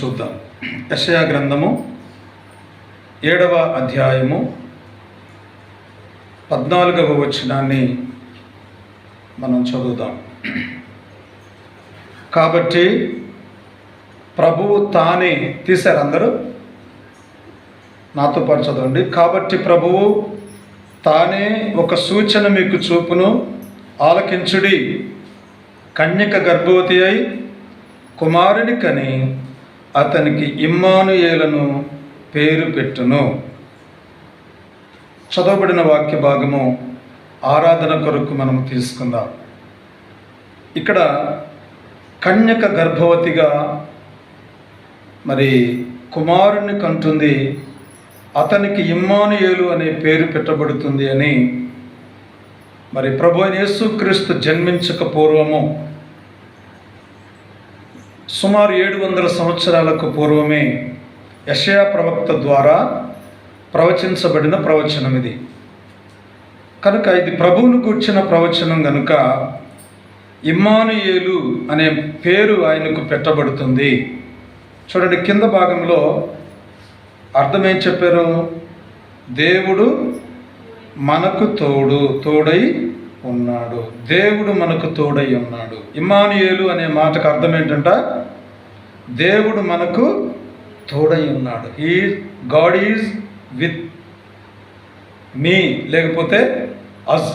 చూద్దాం. యెషయా గ్రంథము 7వ అధ్యాయము 14వ వచనాన్ని మనం చదువుదాం. కాబట్టి ప్రభువు తానే, తీశారు అందరూ? నాతో పాటు చదవండి. కాబట్టి ప్రభువు తానే ఒక సూచన మీకు చూపును, ఆలకించుడి. కన్యక గర్భవతి అయి కుమారుని కని అతనికి ఇమ్మానుయేలను పేరు పెట్టును. చదవబడిన వాక్య భాగము ఆరాధన కొరకు మనం తీసుకుందాం. ఇక్కడ కన్యక గర్భవతిగా మరి కుమారుని కంటుంది, అతనికి ఇమ్మానుయేలు అనే పేరు పెట్టబడుతుంది అని మరి ప్రభు అయిన యేసుక్రీస్తు జన్మించక పూర్వము సుమారు 700 సంవత్సరాలకు పూర్వమే యెషయా ప్రవక్త ద్వారా ప్రవచించబడిన ప్రవచనం ఇది. కనుక ఇది ప్రభువును గూర్చిన ప్రవచనం కనుక ఇమ్మానుయేలు అనే పేరు ఆయనకు పెట్టబడుతుంది. చూడండి, కింద భాగంలో అర్థం ఏం చెప్పారు? దేవుడు మనకు తోడై ఉన్నాడు. దేవుడు మనకు తోడై ఉన్నాడు. ఇమ్మానుయేలు అనే మాటకు అర్థం ఏంటంట? దేవుడు మనకు తోడై ఉన్నాడు. గాడ్ ఈజ్ విత్ మీ, లేకపోతే అస్,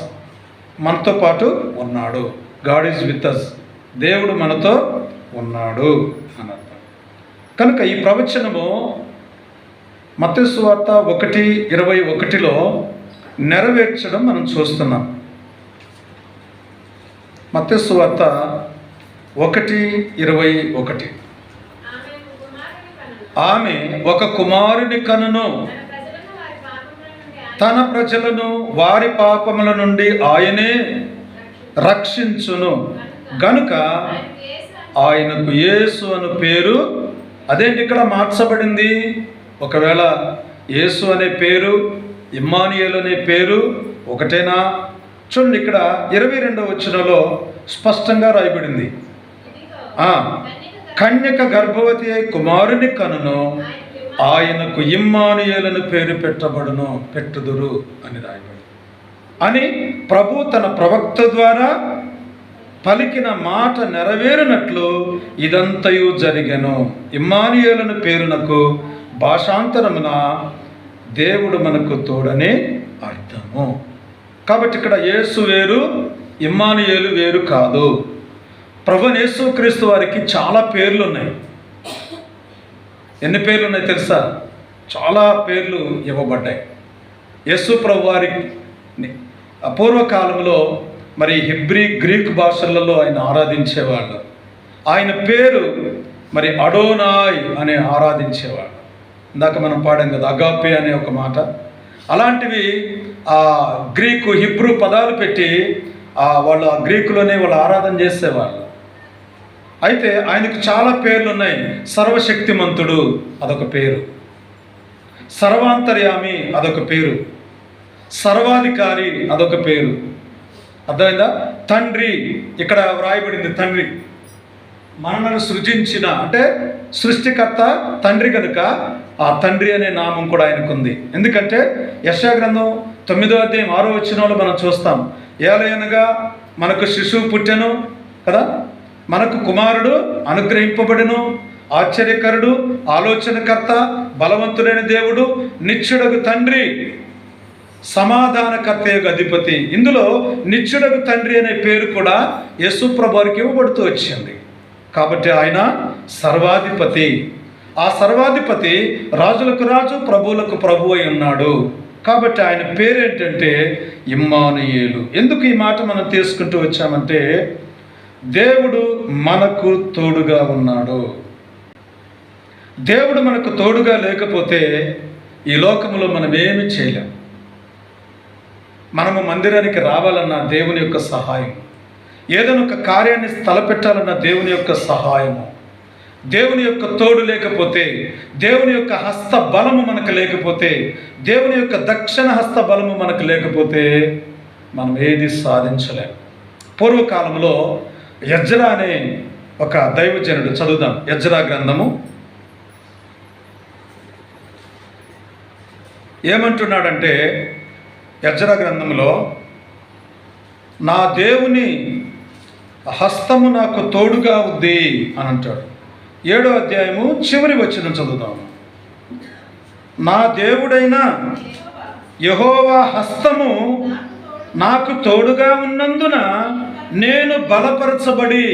మనతో పాటు ఉన్నాడు. గాడ్ ఈజ్ విత్ అస్, దేవుడు మనతో ఉన్నాడు అని అర్థం. కనుక ఈ ప్రవచనము మత్తయి సువార్త 1:21లో నెరవేర్చడం మనం చూస్తున్నాం. మత్తయి సువార్త 1:21, ఆమె ఒక కుమారుని కనును, తన ప్రజలను వారి పాపముల నుండి ఆయనే రక్షించును గనుక ఆయనకు యేసు అను పేరు. అదేంటి ఇక్కడ మార్చబడింది? ఒకవేళ యేసు అనే పేరు, ఇమ్మానుయేలు అనే పేరు ఒకటేనా? చూడండి, ఇక్కడ 22వ వచనంలో స్పష్టంగా రాయబడింది, కన్యక గర్భవతి అయి కుమారుని కనును, ఆయనకు ఇమ్మానుయేలను పేరు పెట్టుదురు అని రాయబడింది. అని ప్రభు తన ప్రవక్త ద్వారా పలికిన మాట నెరవేరినట్లు ఇదంతయు జరిగెను. ఇమ్మానుయేలను పేరునకు భాషాంతరమున దేవుడు మనకు తోడని అర్థము. కాబట్టి ఇక్కడ యేసు వేరు, ఇమ్మానుయేలు వేరు కాదు. ప్రభు యేసుక్రీస్తు వారికి చాలా పేర్లు ఉన్నాయి. ఎన్ని పేర్లు ఉన్నాయి తెలుసా? చాలా పేర్లు ఇవ్వబడ్డాయి. యేసు ప్రభు వారికి పూర్వకాలంలో మరి హెబ్రీ, గ్రీక్ భాషలలో ఆయన ఆరాధించేవాళ్ళు. ఆయన పేరు మరి అడోనాయ్ అని ఆరాధించేవాళ్ళు. ఇందాక మనం పాడాం కదా, అగాపే అనే ఒక మాట. అలాంటివి ఆ గ్రీకు, హిబ్రూ పదాలు పెట్టి వాళ్ళు ఆ గ్రీకులోనే వాళ్ళు ఆరాధన చేసేవాళ్ళు. అయితే ఆయనకు చాలా పేర్లు ఉన్నాయి. సర్వశక్తిమంతుడు అదొక పేరు, సర్వాంతర్యామి అదొక పేరు, సర్వాధికారి అదొక పేరు. అర్థమైందా? తండ్రి, ఇక్కడ వ్రాయబడింది తండ్రి. మనలను సృజించిన, అంటే సృష్టికర్త తండ్రి కనుక ఆ తండ్రి అనే నామం కూడా ఆయనకుంది. ఎందుకంటే యెషయా గ్రంథం 9వ అధ్యాయం 6వ వచనంలో మనం చూస్తాం, ఏలయనగా మనకు శిశువు పుట్టెను కదా, మనకు కుమారుడు అనుగ్రహింపబడెను, ఆశ్చర్యకరుడు, ఆలోచనకర్త, బలవంతుడైన దేవుడు, నిత్యుడగు తండ్రి, సమాధానకర్తయగు అధిపతి. ఇందులో నిత్యుడగు తండ్రి అనే పేరు కూడా యేసు ప్రభువుకి ఇవ్వబడుతూ వచ్చింది. కాబట్టి ఆయన సర్వాధిపతి. ఆ సర్వాధిపతి రాజులకు రాజు, ప్రభువులకు ప్రభు అయి ఉన్నాడు. కాబట్టి ఆయన పేరేంటంటే ఇమ్మానుయేలు. ఎందుకు ఈ మాట మనం తీసుకుంటూ వచ్చామంటే, దేవుడు మనకు తోడుగా ఉన్నాడు. దేవుడు మనకు తోడుగా లేకపోతే ఈ లోకంలో మనం ఏమి చేయలేం. మనము మందిరానికి రావాలన్నా దేవుని యొక్క సహాయం, ఏదైనా ఒక కార్యాన్ని తలపెట్టాలన్న దేవుని యొక్క సహాయము, దేవుని యొక్క తోడు లేకపోతే, దేవుని యొక్క హస్త బలము మనకు లేకపోతే, దేవుని యొక్క దక్షిణ హస్త బలము మనకు లేకపోతే మనం ఏది సాధించలేం. పూర్వకాలంలో ఎజ్రా అనే ఒక దైవజనుడు, చదువుదాం. ఎజ్రా గ్రంథము ఏమంటున్నాడంటే యెజ్రా గ్రంథంలో, నా దేవుని హస్తము నాకు తోడుగా ఉంది అని అంటాడు. 7వ అధ్యాయము చివరి వచనం చదువుదాము. నా దేవుడైన యెహోవా హస్తము నాకు తోడుగా ఉన్నందున నేను బలపరచబడి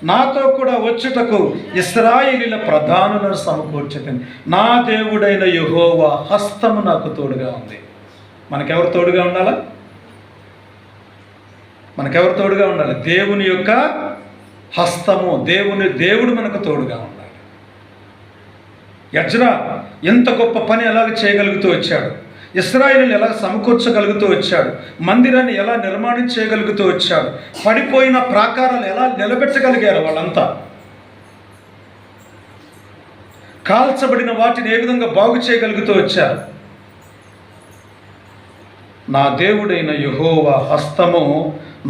నాతో కూడా వచ్చుటకు ఇశ్రాయేలీల ప్రధానులను సమకూర్చుతాను. నా దేవుడైన యెహోవా హస్తము నాకు తోడుగా ఉంది. మనకెవరు తోడుగా ఉండాలా? మనకెవరు తోడుగా ఉండాలి? దేవుని యొక్క హస్తము, దేవుడు మనకు తోడుగా ఉండాలి. యెజ్రా ఎంత గొప్ప పని ఎలాగ చేయగలుగుతూ వచ్చాడు, ఇశ్రాయేలును ఎలా సమకూర్చగలుగుతూ వచ్చాడు, మందిరాన్ని ఎలా నిర్మాణం చేయగలుగుతూ వచ్చాడు, పడిపోయిన ప్రాకారాలు ఎలా నిలబెట్టగలిగారు వాళ్ళంతా, కాల్చబడిన వాటిని ఏ విధంగా బాగు చేయగలుగుతూ వచ్చారు. నా దేవుడైన యెహోవా హస్తము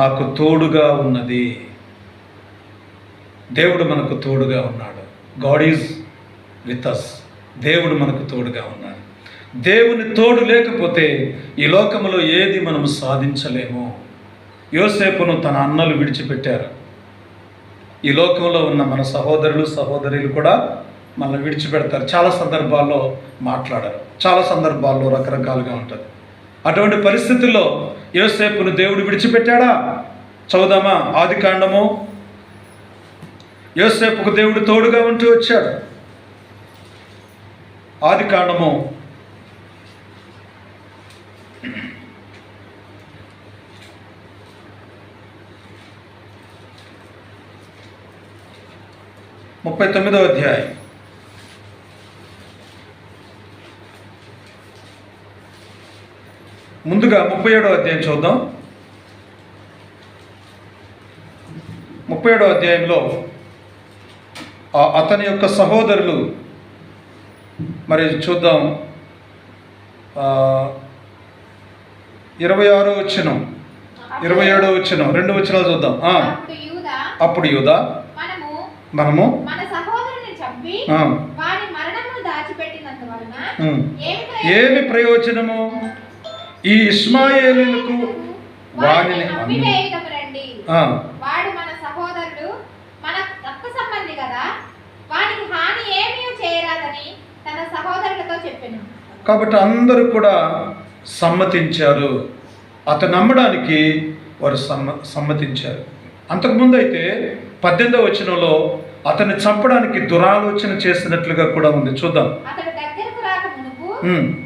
నాకు తోడుగా ఉన్నది. దేవుడు మనకు తోడుగా ఉన్నాడు. God is with us. దేవుడు మనకు తోడుగా ఉన్నాడు. దేవుని తోడు లేకపోతే ఈ లోకములో ఏది మనం సాధించలేము. యోసేపును తన అన్నలు విడిచిపెట్టారు. ఈ లోకంలో ఉన్న మన సహోదరులు సహోదరులు కూడా మనల్ని విడిచిపెడతారు. చాలా సందర్భాల్లో మాట్లాడరు, చాలా సందర్భాల్లో రకరకాలుగా ఉంటుంది. అటువంటి పరిస్థితుల్లో యోసేపును దేవుడు విడిచిపెట్టాడా? చదువుదామా ఆదికాండము. యోసేపుకు దేవుడు తోడుగా ఉంటూ వచ్చాడు. ఆదికాండము 39వ అధ్యాయం. ముందుగా 37వ అధ్యాయం చూద్దాం. 37వ అధ్యాయంలో అతని యొక్క సహోదరులు, మరి చూద్దాం 26వ వచనం 27వ వచనం 2 వచనాలు చూద్దాం. అప్పుడు యూదా మనము ఏమి ప్రయోజనము, ఈ ఇష్మాయేలులకు వారిని వాడు మన సహోదరుడు, మన రక్త సంబంధి కదా, వానికి హాని ఏమీ చేయరాదని తన సహోదరులతో చెప్పెను. కాబట్టి అందరూ కూడా సమ్మతించారు. అతను నమ్మడానికి వారు సమ్మతించారు. అంతకుముందు అయితే 18వ వచనంలో అతన్ని చంపడానికి దురాలోచన చేసినట్లుగా కూడా ఉంది. చూద్దాం. అతడు దగ్గరకు రాక మునుపు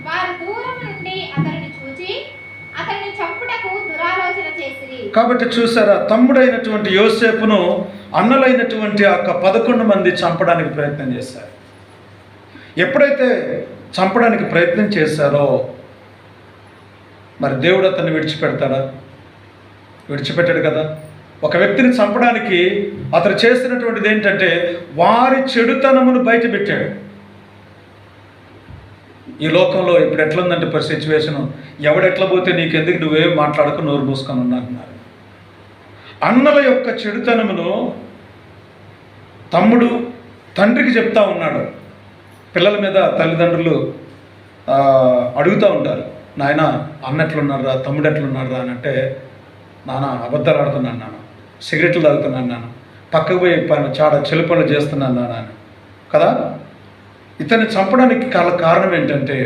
వారు దూరం నుండి అతనిని చూచి అతన్ని చంపుటకు దురాలోచన చేసిరి. కాబట్టి చూసారా, తమ్ముడైనటువంటి యోసేపును అన్నలైనటువంటి ఆ 11 మంది చంపడానికి ప్రయత్నం చేశారు. ఎప్పుడైతే చంపడానికి ప్రయత్నం చేశారో మరి దేవుడు అతన్ని విడిచిపెడతాడా? విడిచిపెట్టాడు కదా. ఒక వ్యక్తిని చంపడానికి అతను చేసినటువంటిది ఏంటంటే వారి చెడుతనమును బయట పెట్టాడు. ఈ లోకంలో ఇప్పుడు ఎట్లుందంటే సిచ్యువేషను, ఎవడెట్లా పోతే నీకెందుకు, నువ్వేం మాట్లాడకు, నోరు మూసుకొని ఉన్నా అంటున్నారు. అన్నల యొక్క చెడుతనమును తమ్ముడు తండ్రికి చెప్తా ఉన్నాడు. పిల్లల మీద తల్లిదండ్రులు అడుగుతూ ఉంటారు, నాయన అన్న ఎట్లున్నారా, తమ్ముడు ఎట్లున్నారా అని. అంటే నాన్న అబద్ధాలు ఆడుతున్నాను, నాన్న సిగరెట్లు తాగుతున్నాను, నాన్న పక్కకు పోయి చాలా చెలు పనులు చేస్తున్నాను నాన్న అని కదా. ఇతన్ని చంపడానికి కారణం ఏంటంటే,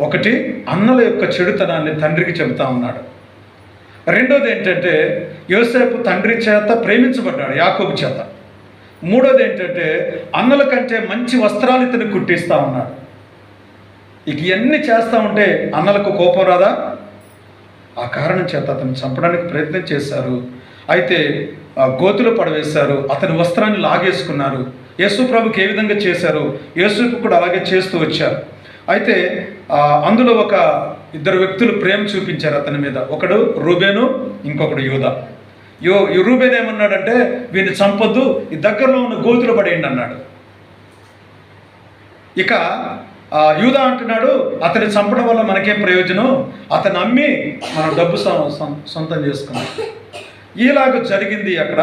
ఒకటి అన్నల యొక్క చెడుతనాన్ని తండ్రికి చెబుతా ఉన్నాడు. రెండోది ఏంటంటే యోసేపు తండ్రి చేత ప్రేమించబడ్డాడు, యాకోబు చేత. మూడోది ఏంటంటే అన్నల కంటే మంచి వస్త్రాలు ఇతను కుట్టిస్తూ ఉన్నాడు. ఇక ఇవన్నీ చేస్తూ ఉంటే అన్నలకు కోపం రాదా? ఆ కారణం చేత అతను చంపడానికి ప్రయత్నం చేశారు. అయితే గోతులు పడవేశారు, అతని వస్త్రాన్ని లాగేసుకున్నారు. యేసు ప్రభుకి ఏ విధంగా చేశారు, యేసుకు కూడా అలాగే చేస్తూ వచ్చారు. అయితే అందులో ఒక ఇద్దరు వ్యక్తులు ప్రేమ చూపించారు అతని మీద. ఒకడు రూబేను, ఇంకొకడు యూదా. రూబేన్ ఏమన్నాడంటే, వీడిని చంపొద్దు, ఈ దగ్గరలో ఉన్న గోతులు పడేయండి అన్నాడు. ఇక యూదా అంటున్నాడు, అతన్ని చంపడం వల్ల మనకేం ప్రయోజనం, అతను అమ్మి మనం డబ్బు సొంతం చేసుకున్నాం. ఇలాగ జరిగింది అక్కడ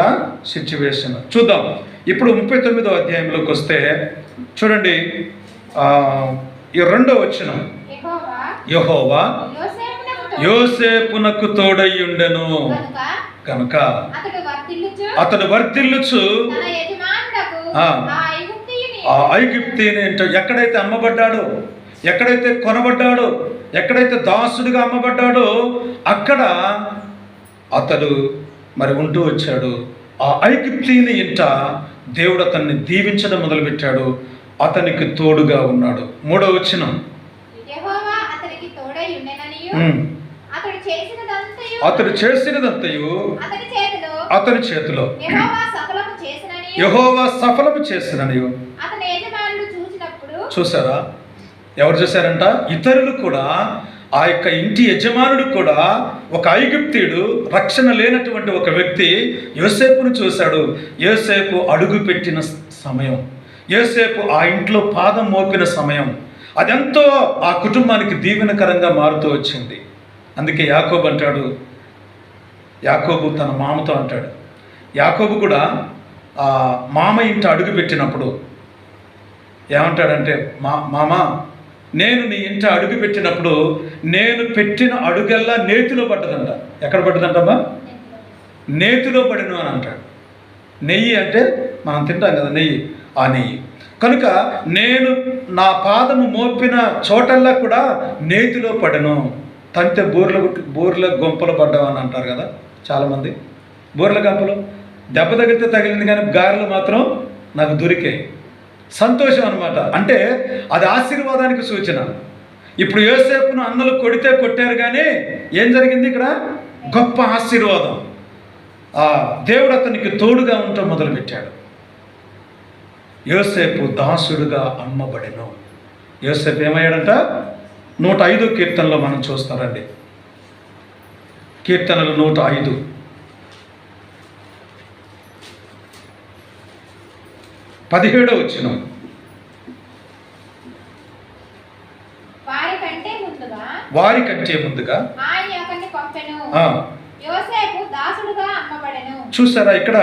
సిచ్యువేషన్. చూద్దాం ఇప్పుడు 39వ అధ్యాయంలోకి వస్తే చూడండి, ఈ 2వ వచనం, యెహోవా యెహోవా యోసేపునకు యోసేపునకు తోడయ్యుండెను కనుక అతడు వర్ధిల్లుచు తన యజమానుడకు ఆ. ఆ ఐగుప్తీయుని ఆ ఐగుప్తీని ఎక్కడైతే అమ్మబడ్డాడో, ఎక్కడైతే కొనబడ్డాడో, ఎక్కడైతే దాసుడిగా అమ్మబడ్డాడో అక్కడ అతడు మరి ఉంటూ వచ్చాడు. ఆ ఐగుప్తీని ఇంట దేవుడు అతన్ని దీవించడం మొదలుపెట్టాడు. అతనికి తోడుగా ఉన్నాడు. 3వ వచనం, యెహోవా అతనికి తోడై ఉండెననియు అతడు చేసినదంతయు అతని చేతిలో యెహోవా సఫలము చేసిననియు. అతని యజమానుడు చూసినప్పుడు చూసారా, ఎవరు చూశారంట? ఇతరులు కూడా, ఆ యొక్క ఇంటి యజమానుడు కూడా, ఒక ఐగుప్తీయుడు, రక్షణ లేనటువంటి ఒక వ్యక్తి యోసేపును చూశాడు. యోసేపు అడుగు పెట్టిన సమయం, యోసేపు ఆ ఇంట్లో పాదం మోపిన సమయం, అదెంతో ఆ కుటుంబానికి దీవెనకరంగా మారుతూ వచ్చింది. అందుకే యాకోబు అంటాడు, యాకోబు తన మామతో అంటాడు, యాకోబు కూడా ఆ మామ ఇంట అడుగు పెట్టినప్పుడు ఏమంటాడంటే, మామ నేను నీ ఇంట అడుగు పెట్టినప్పుడు నేను పెట్టిన అడుగల్లా నేతిలో పడ్డదంట. ఎక్కడ పడ్డదంటమ్మా? నేతిలో పడిను అని అంటాడు. నెయ్యి అంటే మనం తింటాం కదా, నెయ్యి, ఆ నెయ్యి. కనుక నేను నా పాదము మోపిన చోటల్లా కూడా నేతిలో పడను. తంతే బూర్ల గొంపలు పడ్డామని అంటారు కదా చాలామంది. బూర్ల గంపలు దెబ్బ తగిలితే తగిలింది, కానీ గారెలు మాత్రం నాకు దొరికాయి. సంతోషం అన్నమాట. అంటే అది ఆశీర్వాదానికి సూచన. ఇప్పుడు యోసేపును అన్నలు కొడితే కొట్టారు, కానీ ఏం జరిగింది ఇక్కడ? గొప్ప ఆశీర్వాదం. దేవుడు అతనికి తోడుగా ఉండటం మొదలుపెట్టాడు. యోసేపు దాసుడుగా అమ్మబడెను. యోసేపు ఏమయ్యాడంట? 105 కీర్తనలో మనం చూస్తారండి. కీర్తనలు 105. పదిహేడో వచనం, వారి కంటే ముందుగా చూసారా, ఇక్కడ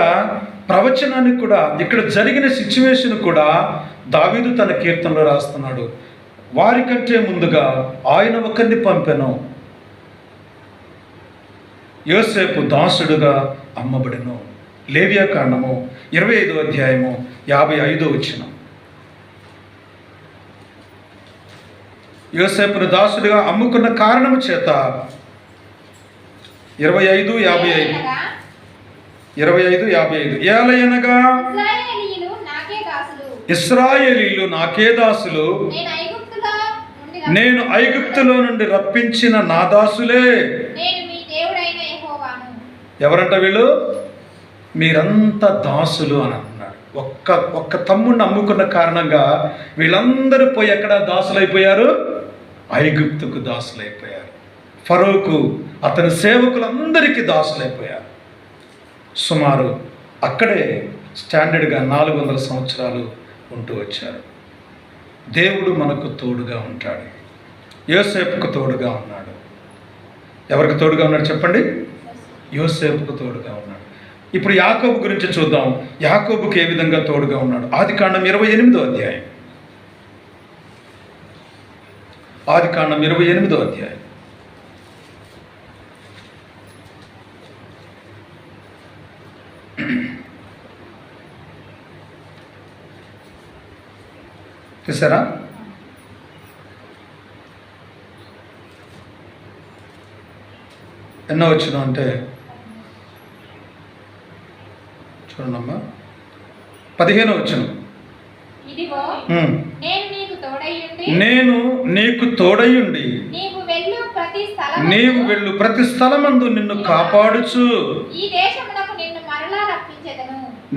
ప్రవచనానికి కూడా, ఇక్కడ జరిగిన సిచ్యువేషన్ కూడా దావీదు తన కీర్తనలో రాస్తున్నాడు. వారి కంటే ముందుగా ఆయన ఒకరిని పంపెను. యోసేపు దాసుడుగా అమ్మబడెను. లేవియాకాండము 25వ అధ్యాయము 55వ వచనం. యోసేపును దాసుడిగా అమ్ముకున్న కారణము చేత 25:55 ఏలయనగా ఇశ్రాయేలీయులు నాకే దాసులు, నేను ఐగుప్తులో నుండి రప్పించిన నా దాసులే. ఎవరంట వీళ్ళు? మీరంతా దాసులు అని అంటున్నాడు. ఒక్క తమ్ముడిని అమ్ముకున్న కారణంగా వీళ్ళందరూ పోయి ఎక్కడ దాసులైపోయారు? ఐగుప్తుకు దాసులైపోయారు. ఫరోకు అతని సేవకులందరికీ దాసులైపోయారు. సుమారు అక్కడే స్టాండర్డ్గా 400 సంవత్సరాలు ఉంటూ వచ్చారు. దేవుడు మనకు తోడుగా ఉంటాడు. యోసేపుకు తోడుగా ఉన్నాడు. ఎవరికి తోడుగా ఉన్నాడు చెప్పండి? యోసేపుకు తోడుగా ఉన్నాడు. ఇప్పుడు యాకోబు గురించి చూద్దాం. యాకోబుకి ఏ విధంగా తోడుగా ఉన్నాడు? ఆదికాండం 28వ అధ్యాయం. ఆదికాండం 28వ అధ్యాయం. చూసారా? ఎన్నో వచ్చిన అంటే చూడండమ్మా, 15వ వచనం. నేను నీకు తోడయుండి నీవు వెళ్ళు ప్రతి స్థలమందు నిన్ను కాపాడుచు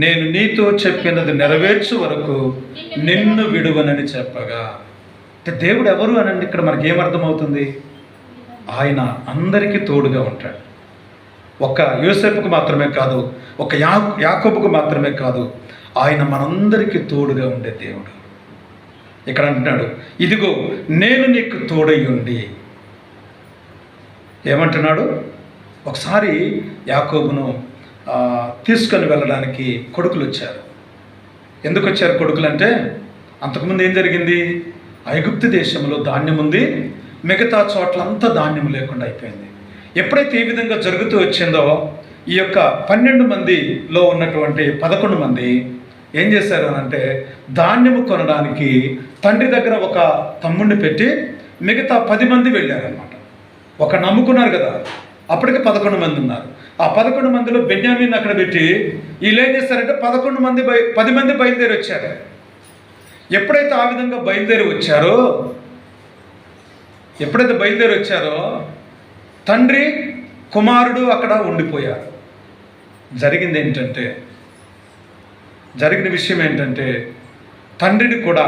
నేను నీతో చెప్పినది నెరవేర్చు వరకు నిన్ను విడువనని చెప్పగా. అంటే దేవుడు ఎవరు అనండి, ఇక్కడ మనకి ఏమర్థమవుతుంది? ఆయన అందరికీ తోడుగా ఉంటాడు. ఒక యోసేపుకు మాత్రమే కాదు, ఒక యాకోబుకు మాత్రమే కాదు, ఆయన మనందరికీ తోడుగా ఉండే దేవుడు. ఇక్కడ అంటున్నాడు, ఇదిగో నేను నీకు తోడయ్యుండి. ఏమంటున్నాడు? ఒకసారి యాకోబును తీసుకొని వెళ్ళడానికి కొడుకులు వచ్చారు. ఎందుకు వచ్చారు కొడుకులు అంటే, అంతకుముందు ఏం జరిగింది? ఐగుప్తు దేశంలో ధాన్యం ఉంది, మిగతా చోట్లంతా ధాన్యం లేకుండా అయిపోయింది. ఎప్పుడైతే ఈ విధంగా జరుగుతూ వచ్చిందో ఈ యొక్క 12 మందిలో ఉన్నటువంటి 11 మంది ఏం చేశారు అని అంటే ధాన్యము కొనడానికి తండ్రి దగ్గర ఒక తమ్ముడిని పెట్టి మిగతా 10 మంది వెళ్ళారనమాట. ఒక నమ్ముకున్నారు కదా, అప్పటికి 11 మంది ఉన్నారు. ఆ 11 మందిలో బెన్యామీన్ అక్కడ పెట్టి వీళ్ళు ఏం చేస్తారంటే 10 మంది బయలుదేరి వచ్చారు. ఎప్పుడైతే ఆ విధంగా బయలుదేరి వచ్చారో తండ్రి కుమారుడు అక్కడ ఉండిపోయారు. జరిగిన విషయం ఏంటంటే తండ్రిని కూడా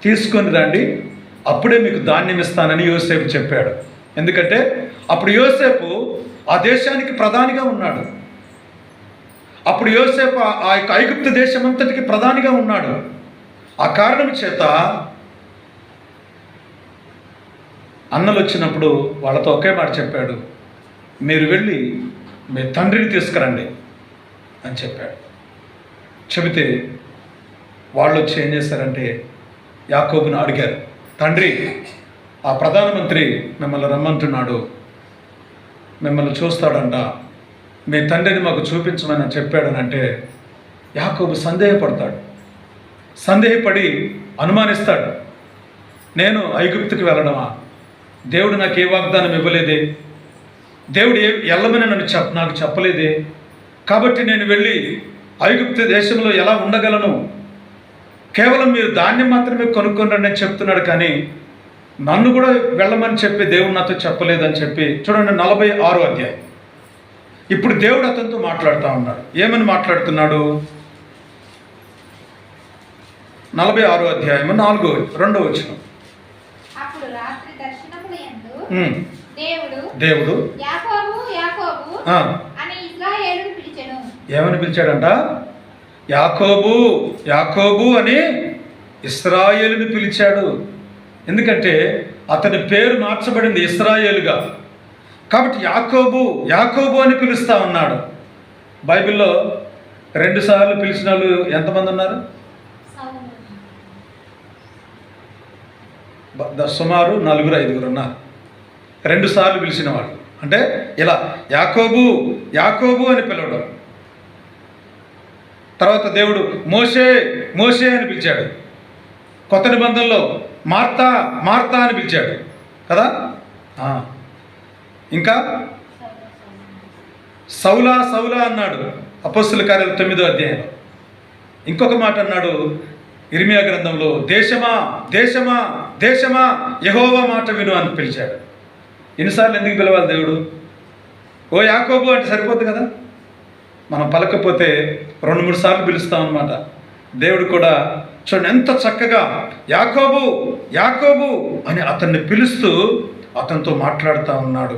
తీసుకొని రండి, అప్పుడే మీకు ధాన్యం ఇస్తానని యోసేపు చెప్పాడు. ఎందుకంటే అప్పుడు యోసేపు ఆ దేశానికి ప్రధానిగా ఉన్నాడు. అప్పుడు యోసేపు ఆ యొక్క ఐగుప్తు దేశమంతటికి ప్రధానిగా ఉన్నాడు. ఆ కారణం చేత అన్నలు వచ్చినప్పుడు వాళ్ళతో ఒకే మాట చెప్పాడు, మీరు వెళ్ళి మీ తండ్రిని తీసుకురండి అని చెప్పాడు. చెబితే వాళ్ళు వచ్చి ఏం చేశారంటే యాకోబుని అడిగారు, తండ్రి ఆ ప్రధానమంత్రి మిమ్మల్ని రమ్మంటున్నాడు, మిమ్మల్ని చూస్తాడంట, మీ తండ్రిని మాకు చూపించమని చెప్పాడనంటే యాకోబు సందేహపడి అనుమానిస్తాడు. నేను ఐగుప్తుకి వెళ్ళడమా? దేవుడు నాకు ఏ వాగ్దానం ఇవ్వలేదే, దేవుడు వెళ్ళమని నాకు చెప్పలేదే, కాబట్టి నేను వెళ్ళి ఐగుప్తు దేశంలో ఎలా ఉండగలను? కేవలం మీరు ధాన్యం మాత్రమే కొనుక్కొని అని చెప్తున్నాడు, కానీ నన్ను కూడా వెళ్ళమని చెప్పి దేవుడు నాతో చెప్పలేదని చెప్పి చూడండి 46వ అధ్యాయం. ఇప్పుడు దేవుడు అతనితో మాట్లాడుతూ ఉన్నాడు. ఏమని మాట్లాడుతున్నాడు? 46వ అధ్యాయం 2వ వచనం. అప్పుడు రాత్రి దర్శనములందు దేవుడు యాకోబు యాకోబు అని ఇశ్రాయేలును పిలిచెను. ఏమని పిలిచాడంట? యాకోబు యాకోబు అని ఇశ్రాయేలుని పిలిచాడు. ఎందుకంటే అతని పేరు మార్చబడింది ఇశ్రాయేలుగా, కాబట్టి యాకోబు యాకోబు అని పిలుస్తా ఉన్నాడు. బైబిల్లో 2 సార్లు పిలిచిన వాళ్ళు ఎంతమంది ఉన్నారు? సుమారు 4-5 ఉన్నారు. 2 సార్లు పిలిచిన వాళ్ళు అంటే ఇలా యాకోబు యాకోబు అని పిలవడం. తర్వాత దేవుడు మోషే మోషే అని పిలిచాడు. కొత్త నిబంధనలో మార్తా మార్తా అని పిలిచాడు కదా. ఇంకా సౌలా సౌలా అన్నాడు అపొస్తలుల కార్యాలు 9వ అధ్యాయంలో. ఇంకొక మాట అన్నాడు ఇర్మియా గ్రంథంలో, దేశమా దేశమా దేశమా యెహోవా మాట విను అని పిలిచాడు. ఎన్నిసార్లు ఎందుకు పిలవాలి దేవుడు? ఓ యాకోబు అంటే సరిపోద్ది కదా, మనం పలకపోతే 2-3 సార్లు పిలుస్తాం అన్నమాట. దేవుడు కూడా చూడండి ఎంత చక్కగా యాకోబు యాకోబు అని అతన్ని పిలుస్తూ అతనితో మాట్లాడుతూ ఉన్నాడు.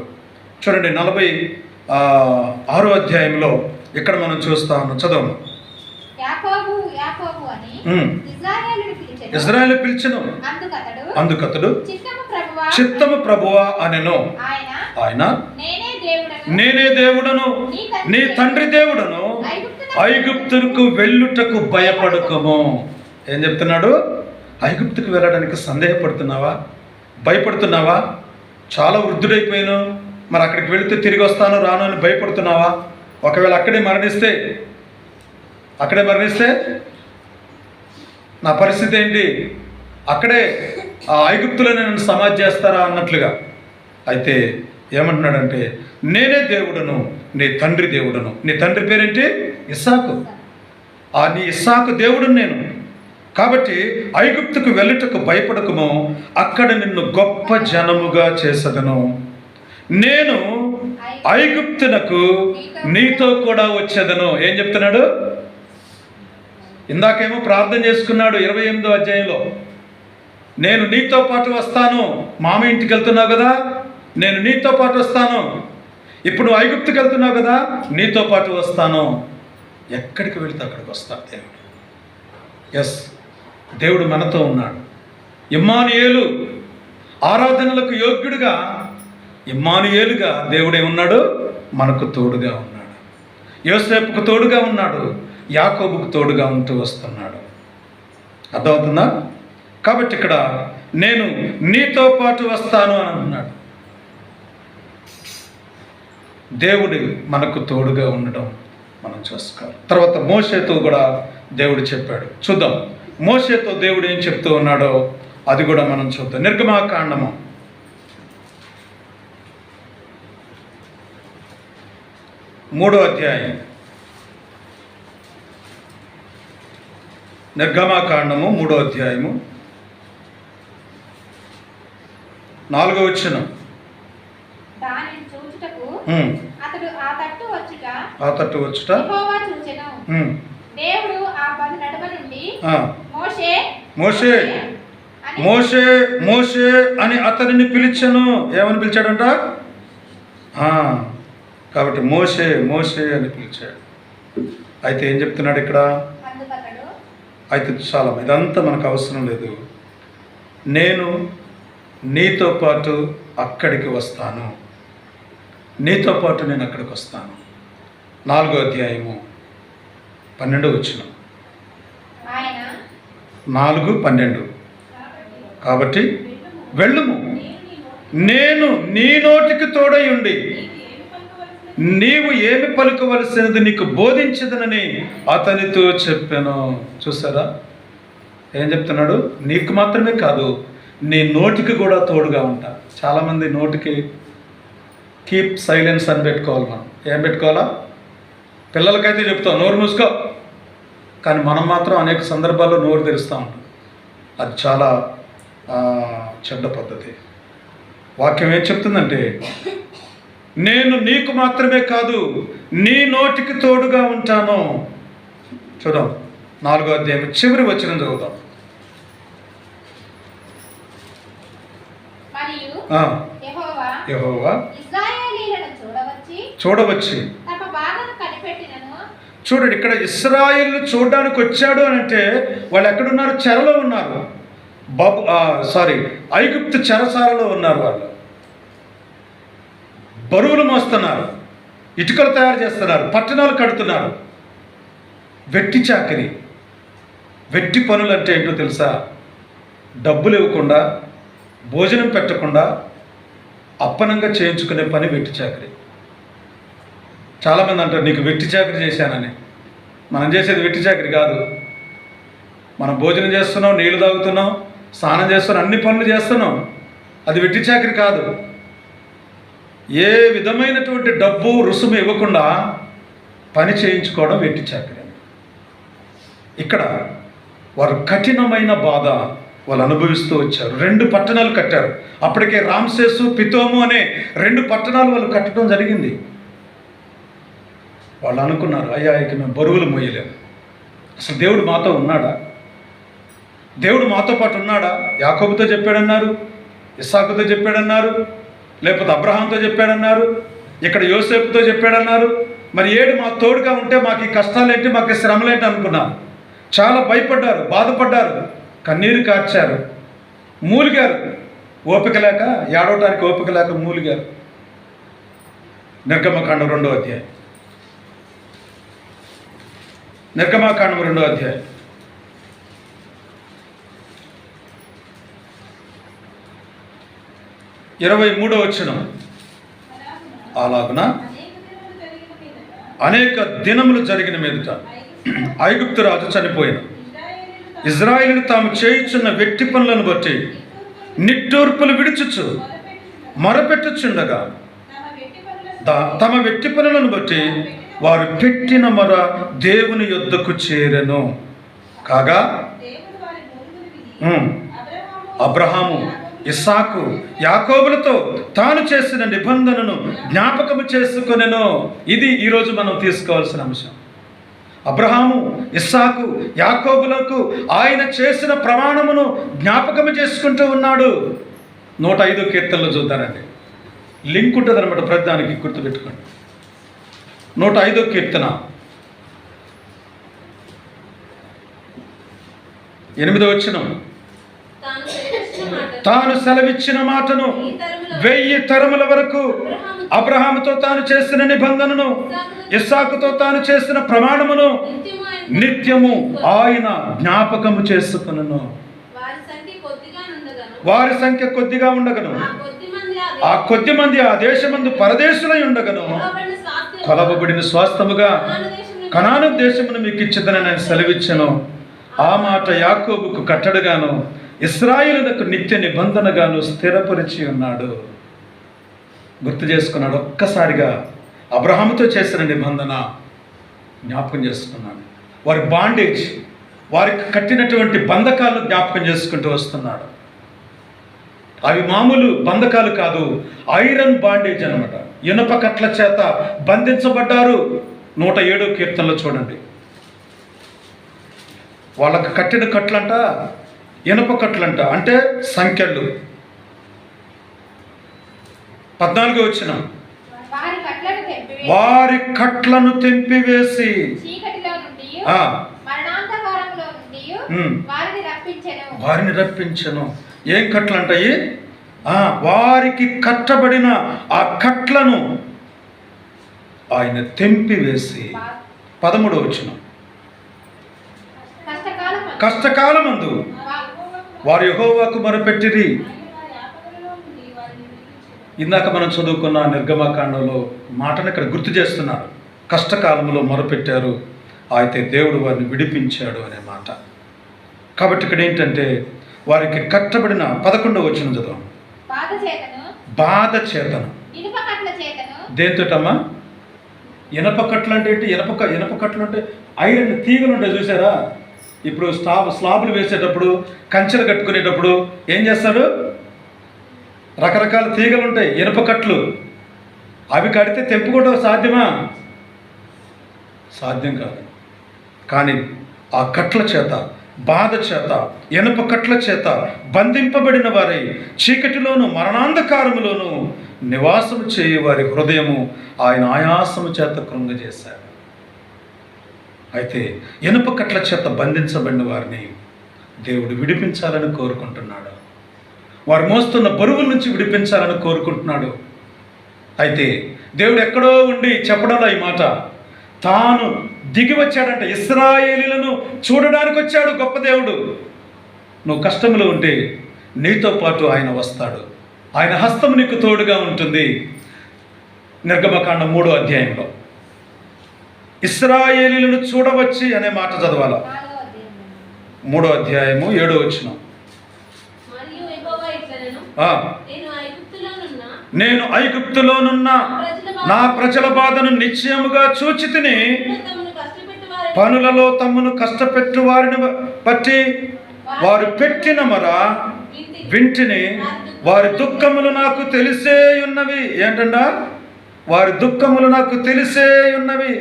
చూడండి 46వ అధ్యాయంలో ఇక్కడ మనం చూస్తా ఉన్నాం. చదవము. ఇశ్రాయేలు పిలిచెను, అందుకతడు చిత్తము ప్రభువా అనెను. ఆయన నేనే దేవుడను, నీ తండ్రి దేవుడను, ఐగుప్తుకు వెళ్ళుటకు భయపడకము. ఏం చెప్తున్నాడు? ఐగుప్తుకు వెళ్ళడానికి సందేహపడుతున్నావా? భయపడుతున్నావా? చాలా వృద్ధుడైపోయాను, మరి అక్కడికి వెళితే తిరిగి వస్తాను రాను అని భయపడుతున్నావా? ఒకవేళ అక్కడే మరణిస్తే నా పరిస్థితి ఏంటి? అక్కడే ఆ ఐగుప్తులో నన్ను సమాధి చేస్తారా అన్నట్లుగా. అయితే ఏమంటున్నాడంటే నేనే దేవుడను, నీ తండ్రి దేవుడను. నీ తండ్రి పేరేంటి? ఇస్సాకు. నీ ఇస్సాకు దేవుడును నేను. కాబట్టి ఐగుప్తుకు వెళ్ళుటకు భయపడకము, అక్కడ నిన్ను గొప్ప జనముగా చేసదను. నేను ఐగుప్తునకు నీతో కూడా వచ్చేదను. ఏం చెప్తున్నాడు? ఇందాకేమో ప్రార్థన చేసుకున్నాడు 28వ అధ్యాయంలో, నేను నీతో పాటు వస్తాను. మామ ఇంటికి వెళ్తున్నావు కదా, నేను నీతో పాటు వస్తాను. ఇప్పుడు నువ్వు ఐగుప్తుకి వెళ్తున్నావు కదా, నీతో పాటు వస్తాను. ఎక్కడికి వెళితే అక్కడికి వస్తాడు దేవుడు. ఎస్, దేవుడు మనతో ఉన్నాడు. ఇమ్మానుయేలు, ఆరాధనలకు యోగ్యుడుగా ఇమ్మానుయేలుగా దేవుడే ఉన్నాడు, మనకు తోడుగా ఉన్నాడు. యోసేపుకు తోడుగా ఉన్నాడు, యాకోబుకు తోడుగా ఉంటూ వస్తున్నాడు. అర్థమవుతుందా? కాబట్టి ఇక్కడ నేను నీతో పాటు వస్తాను అని అంటున్నాడు. దేవుడు మనకు తోడుగా ఉండడం మనం చూసుకోవాలి. తర్వాత మోషేతో కూడా దేవుడు చెప్పాడు. చూద్దాం మోషేతో దేవుడు ఏం చెప్తూ ఉన్నాడో అది కూడా మనం చూద్దాం. నిర్గమాకాండము 3వ అధ్యాయం. నిర్గమాకాండము 3వ అధ్యాయము 4వ వచనం. దానిని చూచుటకు అతడు ఆ తట్టు వచ్చుట యెహోవా చూచెను. దేవుడు ఆ బండ నడుమ నుండి మోషే మోషే మోషే మోషే అని అతనిని పిలిచెను. ఏమని పిలిచాడంట? కాబట్టి మోషే మోషే అని పిలిచాడు. అయితే ఏం చెప్తున్నాడు ఇక్కడ? అయితే చాలా ఇదంతా మనకు అవసరం లేదు. నేను నీతో పాటు అక్కడికి వస్తాను, నీతో పాటు నేను అక్కడికి వస్తాను. 4వ అధ్యాయము 12వ వచనం. 4:12. కాబట్టి వెళ్ళుము, నేను నీ నోటికి తోడై ఉండి నీవు ఏమి పలుకవలసినది నీకు బోధించదనని అతనితో చెప్పాను. చూసారా ఏం చెప్తున్నాడు? నీకు మాత్రమే కాదు, నీ నోటికి కూడా తోడుగా ఉంటా. చాలామంది నోటికి కీప్ సైలెన్స్ అని పెట్టుకోవాలి. మనం ఏం పెట్టుకోవాలా? పిల్లలకైతే చెప్తాం నోరు మూసుకో, కానీ మనం మాత్రం అనేక సందర్భాల్లో నోరు తెరుస్తూ ఉంటాం. అది చాలా చెడ్డ పద్ధతి. వాక్యం ఏం చెప్తుందంటే నేను నీకు మాత్రమే కాదు నీ నోటికి తోడుగా ఉంటాను. చూద్దాం 4వ అధ్యాయం చివరి వచనం చదువుదాం. యెహోవా చూడవచ్చి చూడండి, ఇక్కడ ఇశ్రాయేలు చూడడానికి వచ్చాడు అని అంటే వాళ్ళు ఎక్కడున్నారు? చెరలో ఉన్నారు. ఐగుప్తు చెరసాలలో ఉన్నారు. వాళ్ళు బరువులు మోస్తున్నారు, ఇటుకలు తయారు చేస్తున్నారు, పట్టణాలు కడుతున్నారు. వెట్టి చాకిరి, వెట్టి పనులు అంటే ఏంటో తెలుసా? డబ్బులు ఇవ్వకుండా, భోజనం పెట్టకుండా అప్పనంగా చేయించుకునే పని వెట్టి చాకిరి. చాలామంది అంటారు నీకు వెట్టి చాకిరి చేశానని. మనం చేసేది వెట్టి చాకిరి కాదు. మనం భోజనం చేస్తున్నాం, నీళ్లు తాగుతున్నాం, స్నానం చేస్తున్నాం, అన్ని పనులు చేస్తున్నాం. అది వెట్టి చాకిరి కాదు. ఏ విధమైనటువంటి డబ్బు రుసుము ఇవ్వకుండా పని చేయించుకోవడం వెట్టి చాకిరి. ఇక్కడ వారు కఠినమైన బాధ వాళ్ళు అనుభవిస్తూ వచ్చారు. 2 పట్టణాలు కట్టారు. అప్పటికే రామ్సేసు, పితోము అనే 2 పట్టణాలు వాళ్ళు కట్టడం జరిగింది. వాళ్ళు అనుకున్నారు అయ్యా ఇక మేము బరువులు మోయలేము. అసలు దేవుడు మాతో ఉన్నాడా? దేవుడు మాతో పాటు ఉన్నాడా? యాకోబుతో చెప్పాడన్నారు, ఇస్సాకుతో చెప్పాడన్నారు, లేకపోతే అబ్రహాంతో చెప్పాడన్నారు, ఇక్కడ యోసేపుతో చెప్పాడన్నారు. మరి ఏడు మా తోడుగా ఉంటే మాకు ఈ కష్టాలేంటి, మాకు ఈ శ్రమలేంటి అనుకున్నారు. చాలా భయపడ్డారు, బాధపడ్డారు, కన్నీరు కార్చారు, మూలిగారు. ఓపిక లేక, ఏడవడానికి ఓపిక లేక మూలిగారు. నిర్గమకాండం 2వ అధ్యాయం. నిర్గమకాండం 2వ అధ్యాయం 23వ వచనం. అలాగున అనేక దినములు జరిగిన మీదట ఐగుప్తు రాజు చనిపోయిన ఇజ్రాయేలును తాము చేయుచున్న వెట్టి పనులను బట్టి నిట్టూర్పులు విడుచుచు మొరపెట్టుచుండగా తమ వెట్టి పనులను బట్టి వారు పెట్టిన మొర దేవుని యొద్దకు చేరెను. కాగా అబ్రహాము, ఇస్సాకు, యాకోబులతో తాను చేసిన నిబంధనను జ్ఞాపకము చేసుకొనెను. ఇది ఈరోజు మనం తీసుకోవాల్సిన అంశం. అబ్రహాము, ఇస్సాకు, యాకోబులకు ఆయన చేసిన ప్రమాణమును జ్ఞాపకము చేసుకుంటూ ఉన్నాడు. 105 కీర్తనలో చూద్దారండి. లింక్ ఉంటుంది అనమాట, ప్రతిదానికి గుర్తుపెట్టుకోండి. 105 కీర్తన 8వ వచనం. తాను సెలవిచ్చిన మాటను 1000 తరముల వరకు అబ్రహాముతో తాను చేసిన నిబంధనను, ఇస్సాకుతో తాను చేసిన ప్రమాణమును నిత్యము ఆయన జ్ఞాపకము చేసుకొనును. వారి సంఖ్య కొద్దిగా ఉండగను. ఆ కొద్ది మంది ఆ దేశమందు పరదేశులై ఉండగను. కొలవబడిన స్వాస్థ్యముగా కనాను దేశమును మీకు ఇచ్చిదనని నేను సెలవిచ్చెను. ఆ మాట యాకోబుకు కట్టడగాను ఇశ్రాయేలునకు నిత్య నిబంధనగాను స్థిరపరిచి ఉన్నాడు. గుర్తు చేసుకున్నాడు. ఒక్కసారిగా అబ్రహాముతో చేసిన నిబంధన జ్ఞాపకం చేసుకున్నాడు. వారి బాండేజ్, వారికి కట్టినటువంటి బంధకాలను జ్ఞాపకం చేసుకుంటూ వస్తున్నాడు. అవి మామూలు బంధకాలు కాదు, ఐరన్ బాండేజ్ అనమాట. ఇనుప కట్ల చేత బంధించబడ్డారు. 107వ కీర్తనలో చూడండి. వాళ్ళకు కట్టిన కట్లంట ఇనుప కట్లంట, అంటే సంఖ్యలు. 14వ వచనం, వారి కట్లను తెంపివేసి వారిని రప్పించెను. ఏం కట్లు అంటాయి? వారికి కట్టబడిన ఆ కట్లను ఆయన తెంపివేసి. 13వ వచనం, కష్టకాలమందు వారు యెహోవాకు మొరపెట్టిరి. ఇందాక మనం చదువుకున్న నిర్గమకాండంలో మాటను ఇక్కడ గుర్తు చేస్తున్నారు. కష్టకాలంలో మొరపెట్టారు, అయితే దేవుడు వారిని విడిపించాడు అనే మాట. కాబట్టి ఇక్కడ ఏంటంటే వారికి కట్టబడిన 11వ వచనం చదువు. బాధ చేతను. దేంతోటమ్మా? ఇనప కట్లు అంటే ఏంటి? ఇనప కట్లు అంటే ఐరన్ తీగలు ఉంటాయి చూసారా? ఇప్పుడు స్లాబులు వేసేటప్పుడు, కంచెలు కట్టుకునేటప్పుడు ఏం చేస్తాడు? రకరకాల తీగలు ఉంటాయి, ఇనప కట్లు. అవి కడితే తెంపుకోవడం సాధ్యమా? సాధ్యం కాదు. కానీ ఆ కట్ల చేత, బాధ చేత, ఇనప కట్ల చేత బంధింపబడిన వారై చీకటిలోను మరణాంధకారములోను నివాసము చేయ వారి హృదయము ఆయన ఆయాసము చేత కృంగజేశాడు. అయితే ఇనుప కట్ల చేత బంధించబడిన వారిని దేవుడు విడిపించాలని కోరుకుంటున్నాడు. వారు మోస్తున్న బరువుల నుంచి విడిపించాలని కోరుకుంటున్నాడు. అయితే దేవుడు ఎక్కడో ఉండి చెప్పడంలో ఈ మాట, తాను దిగి వచ్చాడంట. ఇశ్రాయేలీలను చూడడానికి వచ్చాడు గొప్ప దేవుడు. నువ్వు కష్టంలో ఉంటే నీతో పాటు ఆయన వస్తాడు. ఆయన హస్తం నీకు తోడుగా ఉంటుంది. నిర్గమకాండం 3వ అధ్యాయంలో ఇశ్రాయేలీలను చూడవచ్చి అనే మాట చదవాల. 3వ అధ్యాయము 7వ వచనం. నేను ఐగుప్తులోనున్న నా ప్రజల బాధను నిశ్చయముగా చూచితిని. పనులలో తమను కష్టపెట్టు వారిని బట్టి వారు పెట్టిన మొర వింటిని. వారి దుఃఖములు నాకు తెలిసే ఉన్నవి. ఏంటంట? వారి దుఃఖములు నాకు తెలిసే ఉన్నవి.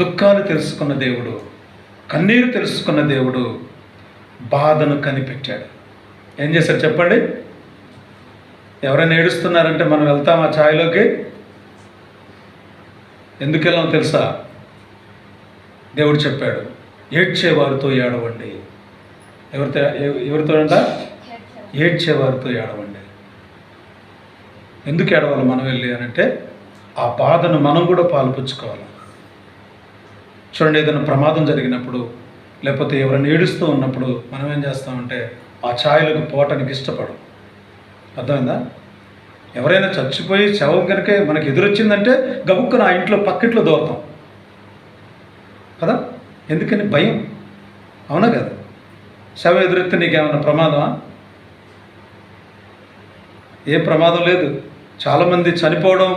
దుఃఖాలు తెలుసుకున్న దేవుడు, కన్నీరు తెలుసుకున్న దేవుడు బాధను కనిపెట్టాడు. ఏం చేశాడు చెప్పండి? ఎవరైనా ఏడుస్తున్నారంటే మనం వెళ్తాం ఆ ఛాయలోకి? ఎందుకు వెళ్ళాం తెలుసా? దేవుడు చెప్పాడు, ఏడ్చేవారితో ఏడవండి. ఎవరితో అంట? ఏడ్చేవారితో ఏడవండి. ఎందుకు ఏడవాలి మనం వెళ్ళి అనంటే, ఆ బాధను మనం కూడా పాల్పంచుకోవాలి. చూడండి, ఏదైనా ప్రమాదం జరిగినప్పుడు, లేకపోతే ఎవరైనా ఏడుస్తూ ఉన్నప్పుడు మనం ఏం చేస్తామంటే ఆ ఛాయలకు పోవటానికి ఇష్టపడం. అర్థమైందా? ఎవరైనా చచ్చిపోయి శవం కనుక మనకి ఎదురొచ్చిందంటే గబుక్కున ఆ ఇంట్లో పక్కింట్లో దూరతాం కదా. ఎందుకని? భయం. అవునా కదా? శవం ఎదురెత్తే నీకేమన్నా ప్రమాదమా? ఏ ప్రమాదం లేదు. చాలామంది చనిపోవడం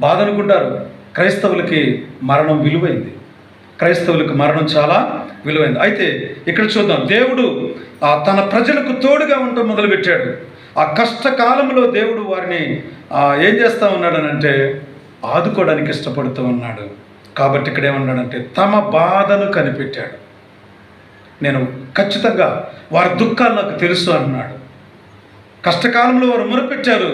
బాధ అనుకుంటారు. క్రైస్తవులకి మరణం విలువైంది. క్రైస్తవులకు మరణం చాలా విలువైంది. అయితే ఇక్కడ చూద్దాం, దేవుడు తన ప్రజలకు తోడుగా ఉండటం మొదలుపెట్టాడు. ఆ కష్టకాలంలో దేవుడు వారిని ఏం చేస్తూ ఉన్నాడనంటే ఆదుకోవడానికి ఇష్టపడుతూ ఉన్నాడు. కాబట్టి ఇక్కడ ఏమన్నాడంటే తమ బాధను కనిపెట్టాడు. నేను ఖచ్చితంగా వారి దుఃఖాలు నాకు తెలుసు అన్నాడు. కష్టకాలంలో వారు మొరపెట్టారు,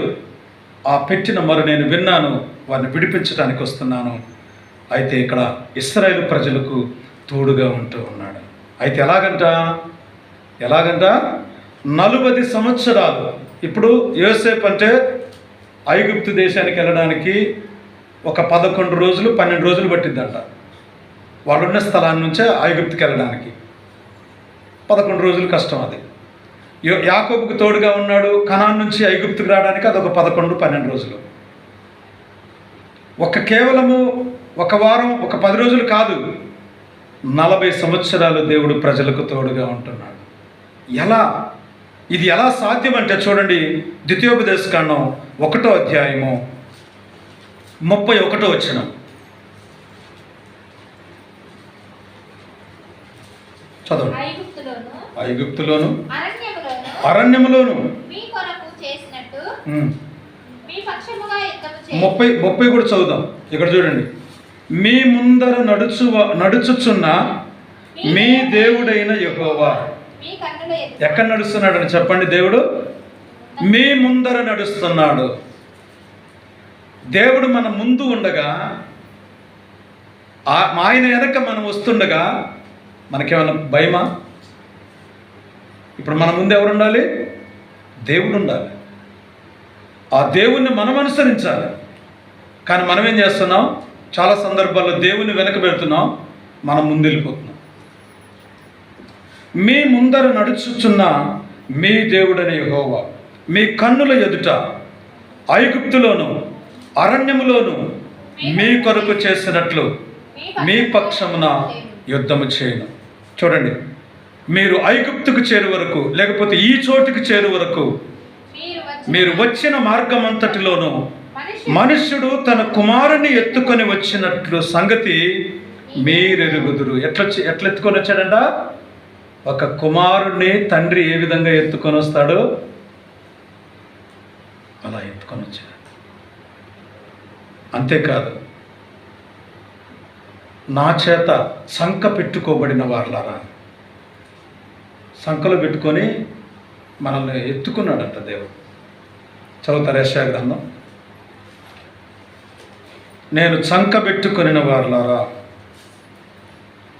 ఆ పెట్టిన మొర నేను విన్నాను, వారిని విడిపించడానికి వస్తున్నాను. అయితే ఇక్కడ ఇశ్రాయేలు ప్రజలకు తోడుగా ఉంటూ ఉన్నాడు. అయితే ఎలాగంట 40 సంవత్సరాలు. ఇప్పుడు యోసేపు అంటే ఐగుప్తు దేశానికి వెళ్ళడానికి ఒక 11 రోజులు 12 రోజులు పట్టిద్దంట. వాళ్ళున్న స్థలాన్ని నుంచే ఐగుప్తుకి వెళ్ళడానికి 11 రోజులు కష్టం అది. యాకోబుకు తోడుగా ఉన్నాడు, కనాన్ నుంచి ఐగుప్తుకు రావడానికి అదొక 11-12 రోజులు. కేవలము ఒక వారం, ఒక 10 రోజులు కాదు, 40 సంవత్సరాలు దేవుడు ప్రజలకు తోడుగా ఉంటున్నాడు. ఇది ఎలా సాధ్యం అంటే చూడండి, ద్వితీయోపదేశకాండం 1వ అధ్యాయము 31వ వచనం. చదవండి. ఐగుప్తులోను అరణ్యములోను 30 కూడా చదువుదాం. ఇక్కడ చూడండి. మీ ముందర నడుచుచున్న మీ దేవుడైన యెహోవా. ఎక్కడ నడుస్తున్నాడని చెప్పండి. దేవుడు మీ ముందర నడుస్తున్నాడు. దేవుడు మన ముందు ఉండగా, ఆయన వెనక మనం వస్తుండగా మనకేమైనా భయమా? ఇప్పుడు మన ముందు ఎవరు ఉండాలి? దేవుడు ఉండాలి. ఆ దేవుణ్ణి మనం అనుసరించాలి. కానీ మనం ఏం చేస్తున్నాం? చాలా సందర్భాల్లో దేవుని వెనక పెడుతున్నాం, మనం ముందు వెళ్ళిపోతున్నాం. మీ ముందర నడుచుచున్న మీ దేవుడని యెహోవా మీ కన్నుల ఎదుట ఐగుప్తులోను అరణ్యములోను మీ కొరకు చేసినట్లు మీ పక్షమున యుద్ధము చేయను. చూడండి, మీరు ఐగుప్తుకు చేరు వరకు, లేకపోతే ఈ చోటుకు చేరు వరకు, మీరు వచ్చిన మార్గం అంతటిలోనూ మనుష్యుడు తన కుమారుని ఎత్తుకొని వచ్చినట్లు సంగతి మీరెరుగుదురు. ఎట్లా ఎత్తుకొని వచ్చాడంట? ఒక కుమారుణ్ణి తండ్రి ఏ విధంగా ఎత్తుకొని వస్తాడో అలా ఎత్తుకొని వచ్చాడు. అంతేకాదు, నా చేత సంక పెట్టుకోబడిన వారులారా, సంకలో పెట్టుకొని మనల్ని ఎత్తుకున్నాడంట దేవుడు. చదువుతారు యెషయా గ్రంథం. నేను సంక పెట్టుకొనిన వారులారా.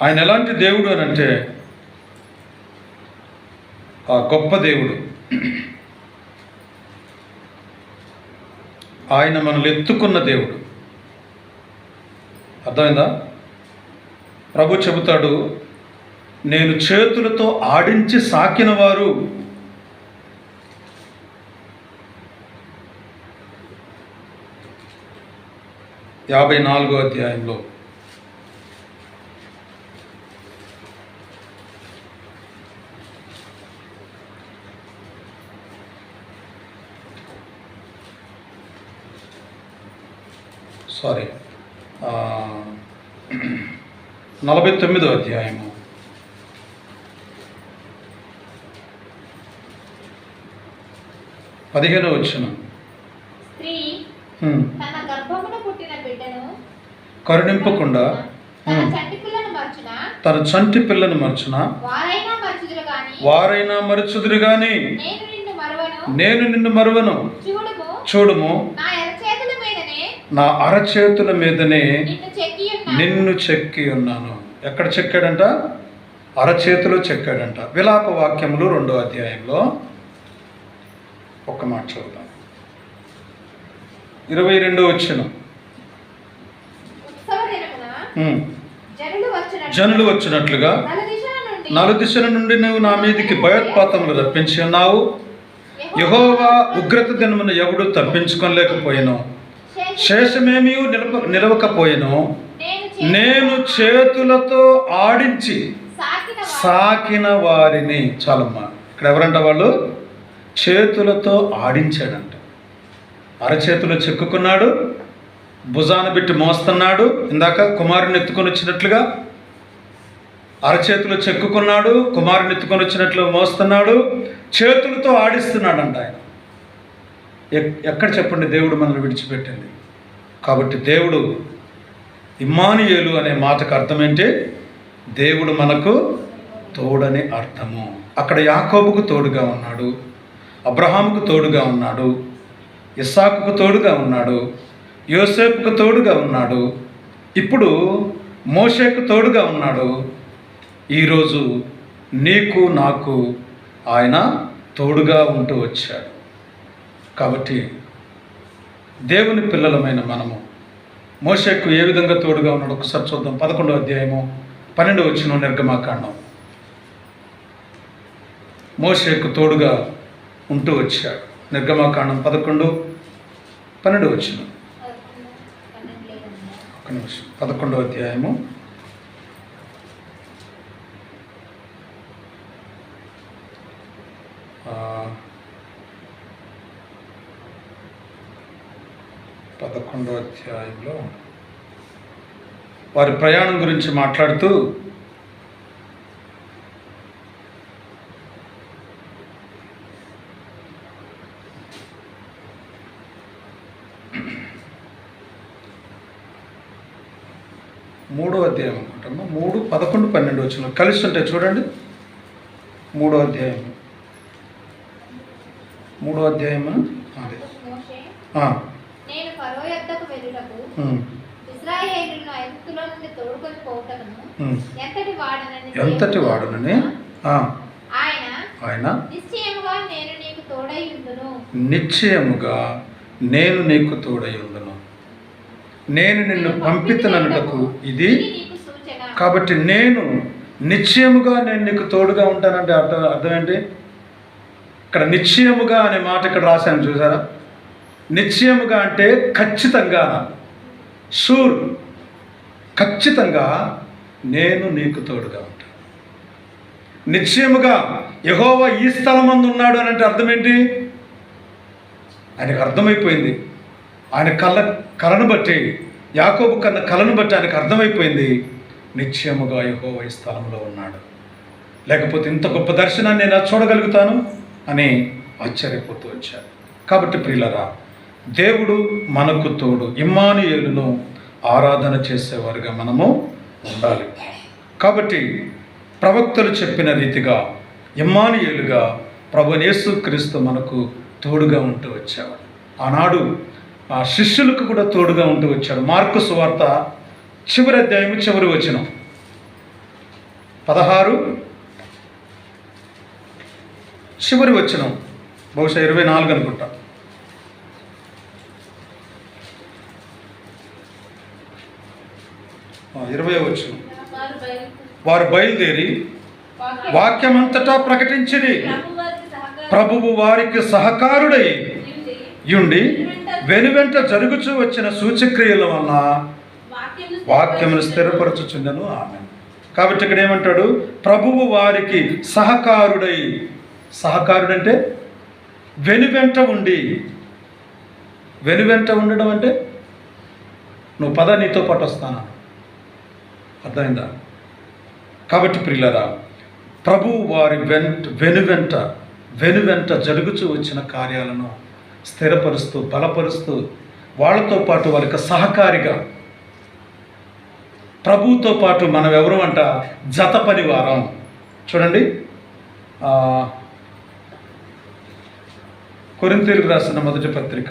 ఆయన ఎలాంటి దేవుడు అని అంటే, ఆ గొప్ప దేవుడు. ఆయన మనల్ని ఎత్తుకున్న దేవుడు. అర్థమైందా? ప్రభు చెబుతాడు, నేను చేతులతో ఆడించి సాకిన వారు యాభై 54వ అధ్యాయంలో సారీ 49వ అధ్యాయము 15వ వచనం. స్త్రీ తన గర్భమున పుట్టిన బిడ్డను కరుణింపకుండా తన చంటి పిల్లను మర్చున వారైనా మరచుదురు గాని నేను నిన్ను మరువను. చూడుము, నా అరచేతుల మీదనే నిన్ను చెక్కి ఉన్నాను. ఎక్కడ చెక్కాడంట? అరచేతిలో చెక్కాడంట. విలాప వాక్యములు 2వ అధ్యాయంలో ఒక్క మాట చదువుతాం. 22వ వచనం. జనులు వచ్చినట్లుగా నలుదిశల నుండి నువ్వు నా మీదికి భయోత్పాతములు రప్పించి ఉన్నావు. యెహోవా ఉగ్రత దినమును ఎవడు తప్పించుకోలేకపోయాను, శేషమేమీ నిలవకపోయాను. నేను చేతులతో ఆడించి సాకిన వారిని. చాలమ్మా, ఇక్కడ ఎవరంట? వాళ్ళు చేతులతో ఆడించాడంట. అరచేతులు చెక్కుకున్నాడు, భుజాన పెట్టి మోస్తున్నాడు. ఇందాక కుమారుని ఎత్తుకొని వచ్చినట్లుగా అరచేతులు చెక్కుకున్నాడు, కుమారుని ఎత్తుకొని వచ్చినట్లు మోస్తున్నాడు, చేతులతో ఆడిస్తున్నాడంట ఆయన. ఎక్కడ చెప్పండి దేవుడు మనల్ని విడిచిపెట్టింది? కాబట్టి దేవుడు ఇమ్మానుయేలు అనే మాటకు అర్థం ఏంటి? దేవుడు మనకు తోడని అర్థము. అక్కడ యాకోబుకు తోడుగా ఉన్నాడు, అబ్రహాముకు తోడుగా ఉన్నాడు, ఇస్సాకుకు తోడుగా ఉన్నాడు, యోసేపుకు తోడుగా ఉన్నాడు, ఇప్పుడు మోషేకు తోడుగా ఉన్నాడు. ఈరోజు నీకు నాకు ఆయన తోడుగా ఉంటూ వచ్చాడు. కాబట్టి దేవుని పిల్లలమైన మనము మోషేకు ఏ విధంగా తోడుగా ఉన్నాడు ఒకసారి చూద్దాం. 11వ అధ్యాయము 12వ వచనం నిర్గమాకాండం. మోషేకు తోడుగా ఉంటూ వచ్చాడు. నిర్గమాకాండం 11-12 వచ్చిన 11వ అధ్యాయము 11వ అధ్యాయంలో వారి ప్రయాణం గురించి మాట్లాడుతూ మూడో అధ్యాయం అనుకుంటాము. 3:11-12 వచ్చిన కలిసి ఉంటాయి చూడండి. మూడో అధ్యాయం అదే నేను ఫరో యొద్దకు వెళ్ళుటకు ఇశ్రాయేలును ఐగుప్తులో నుండి తోడుకొని పోవుటకును ఎంతటి వాడనని ఆయన నిశ్చయముగా నేను నీకు తోడై ఉండును, నేను నిన్ను పంపితననుటకు ఇది. కాబట్టి నిశ్చయముగా నేను నీకు తోడుగా ఉంటానంటే అర్థం ఏంటి? ఇక్కడ నిశ్చయముగా అనే మాట ఇక్కడ రాశాను చూసారా? నిశ్చయముగా అంటే ఖచ్చితంగా, షూర్, ఖచ్చితంగా నేను నీకు తోడుగా ఉంటాను. నిశ్చయముగా యెహోవా ఈ స్థలమందు ఉన్నాడు అని అంటే అర్థం ఏంటి? ఆయనకు అర్థమైపోయింది. ఆయన కళను బట్టి, యాకోబు కన్న కళను బట్టి ఆయనకు అర్థమైపోయింది, నిశ్చయముగా యెహోవా ఈ స్థలంలో ఉన్నాడు, లేకపోతే ఇంత గొప్ప దర్శనాన్ని నేను చూడగలుగుతాను అని ఆశ్చర్యపోతూ వచ్చాడు. కాబట్టి ప్రియులరా, దేవుడు మనకు తోడు, ఇమ్మానుయేలును ఆరాధన చేసేవారుగా మనము ఉండాలి. కాబట్టి ప్రవక్తలు చెప్పిన రీతిగా ఇమ్మానుయేలుగా ప్రభువైన యేసుక్రీస్తు మనకు తోడుగా ఉంటూ వచ్చాడు. ఆనాడు ఆ శిష్యులకు కూడా తోడుగా ఉంటూ వచ్చాడు. మార్కు సువార్త చివరి అధ్యాయము చివరి వచనం 16 చివరి వచనం, బహుశా 24 అనుకుంటా. వచనం, వారు బయలుదేరి వాక్యమంతటా ప్రకటించిరి. ప్రభువు వారికి సహకారుడై యుండి వెనువెంట జరుగుచూ వచ్చిన సూచక్రియల వలన వాక్యమును స్థిరపరచుచుండెను. ఆమేన్. కాబట్టి ఇక్కడ ఏమంటాడు? ప్రభువు వారికి సహకారుడై. సహకారుడంటే వెనువెంట ఉండి. వెనువెంట ఉండడం అంటే నువ్వు పద, నీతో పాటు వస్తానా. అర్థమైందా? కాబట్టి ప్రియులరా, ప్రభువు వారి వెనువెంట జరుగుచూ వచ్చిన కార్యాలను స్థిరపరుస్తూ, బలపరుస్తూ, వాళ్ళతో పాటు వారికి సహకారిగా, ప్రభువుతో పాటు మనం ఎవరు అంట? జత పనివారం. చూడండి, కొరింథీయులకు రాసిన మొదటి పత్రిక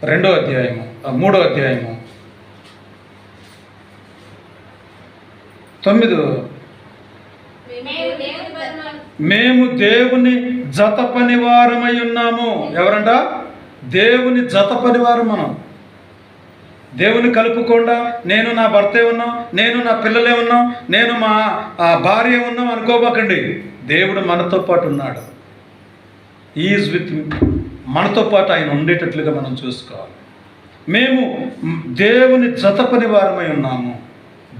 2వ అధ్యాయము 3వ అధ్యాయము 9. మేము దేవుని జత పనివారమై ఉన్నాము. ఎవరంట? దేవుని జత పనివారం. మనం దేవుని కలుపుకుండా నేను నా భర్తే ఉన్నాం, నేను నా పిల్లలే ఉన్నాం, నేను మా భార్య ఉన్నాం అనుకోబాకండి. దేవుడు మనతో పాటు ఉన్నాడు. ఈజ్ విత్ మనతో పాటు ఆయన ఉండేటట్లుగా మనం చూసుకోవాలి. మేము దేవుని జత పనివారమై ఉన్నాము.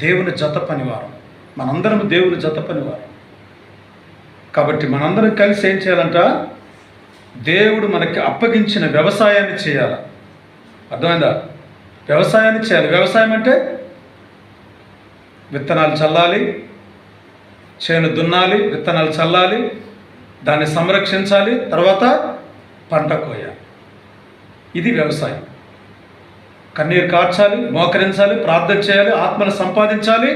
దేవుని జత పనివారం, మనందరం దేవుని జత పనివారం. కాబట్టి మనందరం కలిసి ఏం చేయాలంట? దేవుడు మనకి అప్పగించిన వ్యవసాయాన్ని చేయాలి. అర్థమైందా? వ్యవసాయాన్ని చేయాలి. వ్యవసాయం అంటే విత్తనాలు చల్లాలి, చేను దున్నాలి, విత్తనాలు చల్లాలి, దాన్ని సంరక్షించాలి, తర్వాత పంట కోయాలి. ఇది వ్యవసాయం. కన్నీరు కార్చాలి, మోకరించాలి, ప్రార్థన చేయాలి, ఆత్మను సంపాదించాలి,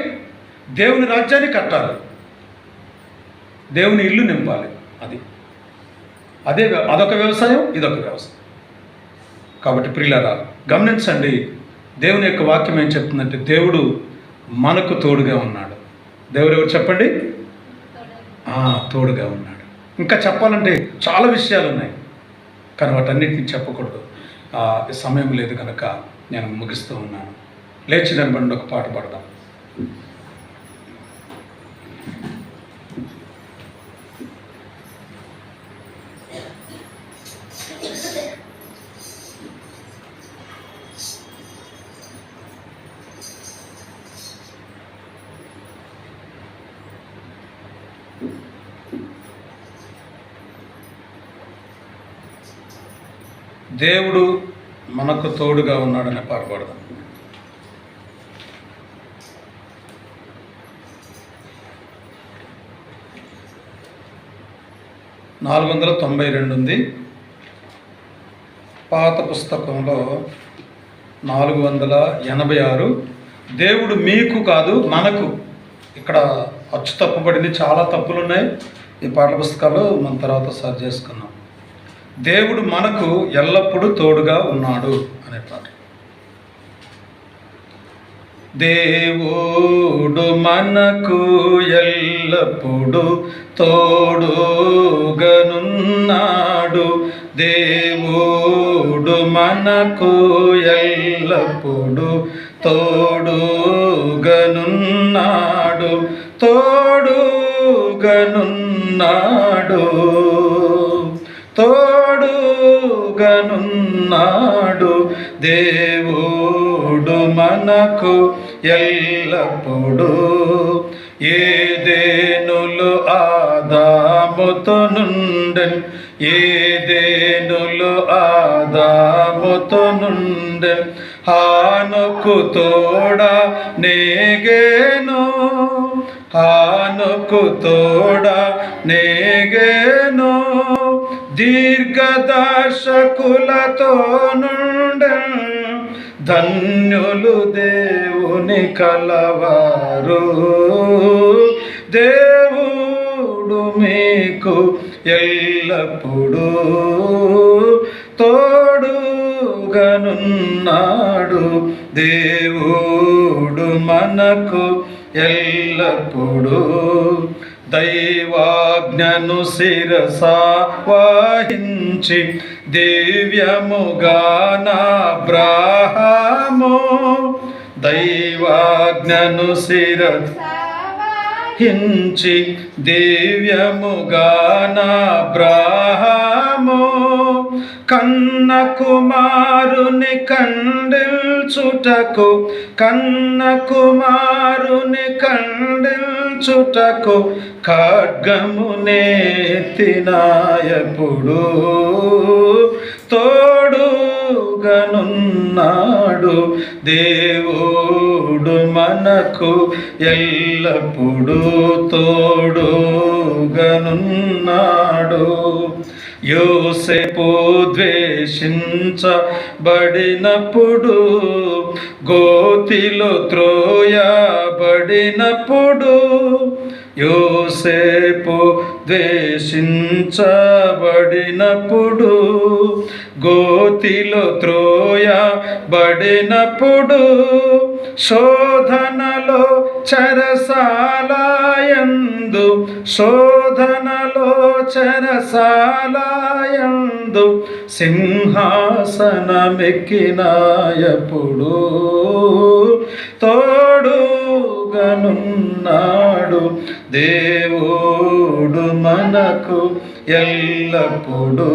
దేవుని రాజ్యాన్ని కట్టాలి, దేవుని ఇల్లు నింపాలి. అదొక వ్యవసాయం, ఇదొక వ్యవసాయం. కాబట్టి ప్రియులారా, గమనించండి, దేవుని యొక్క వాక్యం ఏం చెప్తుందంటే దేవుడు మనకు తోడుగా ఉన్నాడు. దేవుడు ఎవరు చెప్పండి? తోడుగా ఉన్నాడు. ఇంకా చెప్పాలంటే చాలా విషయాలు ఉన్నాయి, కానీ వాటన్నిటిని చెప్పకూడదు, సమయం లేదు కనుక నేను ముగిస్తూ ఉన్నాను. లేచి నిలబడి ఒక పాట పాడదాం. దేవుడు మనకు తోడుగా ఉన్నాడని పాట పాడదాం. (492) ఉంది. పాత పుస్తకంలో 486. దేవుడు మీకు కాదు మనకు. ఇక్కడ అచ్చు తప్పుబడింది, చాలా తప్పులు ఉన్నాయి ఈ పాఠ్య పుస్తకాలు. మన తర్వాత సరి చేసుకున్నాం. దేవుడు మనకు ఎల్లప్పుడూ తోడుగా ఉన్నాడు అనే పాట. దేవుడు మనకు ఎల్లప్పుడూ తోడుగనున్నాడు. దేవుడు మనకు ఎల్లప్పుడూ తోడుగనున్నాడు. తోడుగనున్నాడు. తోడుగనున్నాడు. దేవుడు మనకు ఎల్లప్పుడూ. ఏదెనులో ఆదాముతో నుండెన్, ఏదెనులో ఆదాముతో నుండెన్. హానుకు తోడా నేగేను, హానుకు తోడా నేగేను. దీర్ఘదర్శకులతో నుండెన్. ధన్యులు దేవుని కలవారు. దేవుడు మీకు ఎల్లప్పుడూ తోడుగనున్నాడు. దేవుడు మనకు ఎల్లప్పుడూ. దైవాజ్ఞను శిరసా వహించి దివ్యముగా అబ్రాహాము. దైవాజ్ఞను శిరసా వహించి దివ్యముగా అబ్రాహాము. కన్న కుమారుని ఖండించుటకు, కన్న కుమారుని ఖండించుటకు ఖడ్గమునెత్తినాయప్పుడు. తోడుగనున్నాడు. దేవుడు మనకు ఎల్లప్పుడూ తోడుగనున్నాడు. యోసేపు ద్వేషించబడినప్పుడు, గోతిలో త్రోయబడినప్పుడు. యోసేపు ద్వేషించబడినప్పుడు, గోతిలో త్రోయబడినప్పుడు. శోధనలో చెరసాలయందు, శోధనలో చెరసాలయందు. సింహాసనమెక్కినాయప్పుడు. తోడుగనున్నాడు. దేవుడు మనకు ఎల్లప్పుడూ.